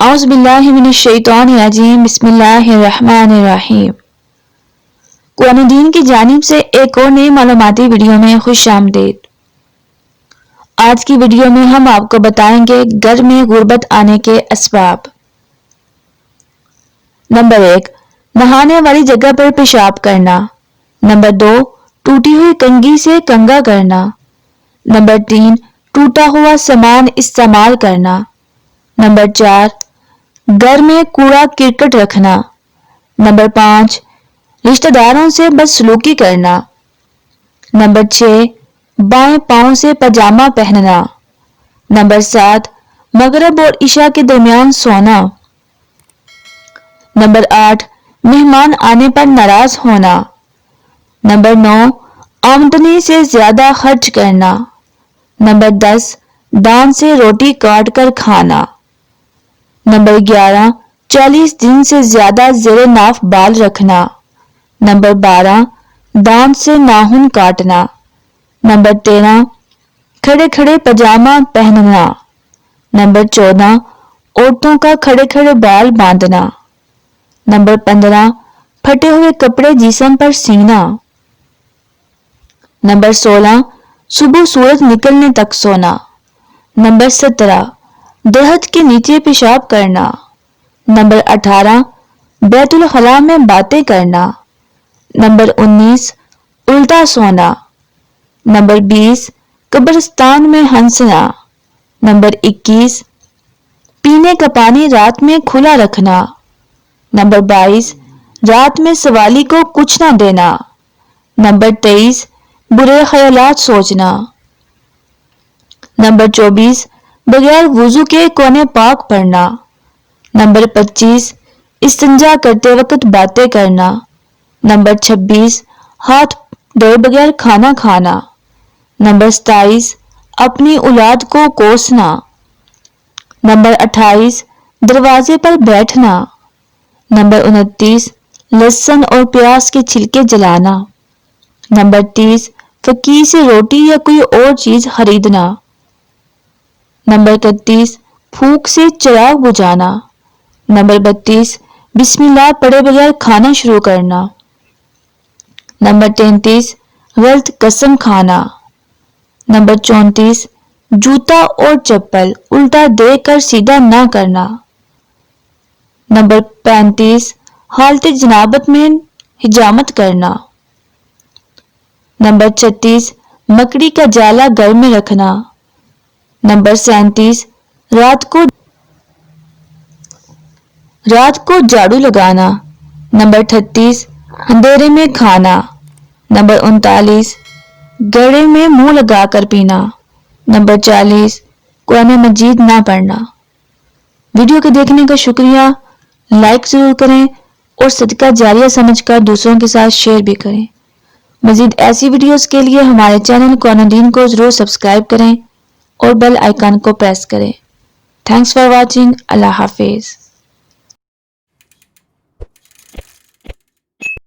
اعوذ باللہ من الشیطان الرجیم بسم اللہ الرحمن الرحیم۔ قرآن دین کی جانب سے ایک اور نئی معلوماتی ویڈیو میں خوش آمدید۔ آج کی ویڈیو میں ہم آپ کو بتائیں گے گھر میں غربت آنے کے اسباب۔ نمبر 1، نہانے والی جگہ پر پیشاب کرنا۔ نمبر 2، ٹوٹی ہوئی کنگھی سے کنگھا کرنا۔ نمبر 3، ٹوٹا ہوا سامان استعمال کرنا۔ نمبر 4، گھر میں کوڑا کرکٹ رکھنا۔ نمبر 5، رشتہ داروں سے بدسلوکی کرنا۔ نمبر 6، بائیں پاؤں سے پاجامہ پہننا۔ نمبر 7، مغرب اور عشاء کے درمیان سونا۔ نمبر 8، مہمان آنے پر ناراض ہونا۔ نمبر 9، آمدنی سے زیادہ خرچ کرنا۔ نمبر 10، دان سے روٹی کاٹ کر کھانا۔ نمبر 11، 40 دن سے زیادہ زیر ناف بال رکھنا۔ نمبر 12، دان سے ناخن کاٹنا۔ نمبر 13، کھڑے کھڑے پاجامہ پہننا۔ نمبر 14، عورتوں کا کھڑے کھڑے بال باندھنا۔ نمبر 15، پھٹے ہوئے کپڑے جسم پر سینا۔ نمبر 16، صبح سورج نکلنے تک سونا۔ نمبر 17، درخت کے نیچے پیشاب کرنا۔ نمبر 18، بیت الخلاء میں باتیں کرنا۔ نمبر 19، الٹا سونا۔ نمبر 20، قبرستان میں ہنسنا۔ نمبر 21، پینے کا پانی رات میں کھلا رکھنا۔ نمبر 22، رات میں سوالی کو کچھ نہ دینا۔ نمبر 23، برے خیالات سوچنا۔ نمبر 24، بغیر وضو کے کونے پاک پڑھنا۔ نمبر 25، استنجا کرتے وقت باتیں کرنا۔ نمبر 26، ہاتھ دھوئے بغیر کھانا کھانا۔ نمبر 27، اپنی اولاد کو کوسنا۔ نمبر 28، دروازے پر بیٹھنا۔ نمبر 29، لہسن اور پیاز کے چھلکے جلانا۔ نمبر 30، فقیر سے روٹی یا کوئی اور چیز خریدنا۔ نمبر 31، پھونک سے چراغ بجھانا۔ نمبر 32، بسم اللہ پڑھے بغیر کھانا شروع کرنا۔ نمبر 33، غلط قسم کھانا۔ نمبر 34، جوتا اور چپل الٹا دے کر سیدھا نہ کرنا۔ نمبر 35، حالت جنابت میں حجامت کرنا۔ نمبر 36، مکڑی کا جالا گھر میں رکھنا۔ نمبر 37، رات کو جھاڑو لگانا۔ نمبر 38، اندھیرے میں کھانا۔ نمبر 39، گڑھے میں منہ لگا کر پینا۔ نمبر 40، قرآن مجید نہ پڑھنا۔ ویڈیو کو دیکھنے کا شکریہ۔ لائک ضرور کریں اور صدقہ جاریہ سمجھ کر دوسروں کے ساتھ شیئر بھی کریں۔ مزید ایسی ویڈیوز کے لیے ہمارے چینل قرآن دین کو ضرور سبسکرائب کریں اور بیل آئیکن کو پریس کریں۔ Thanks for watching. اللہ حافظ۔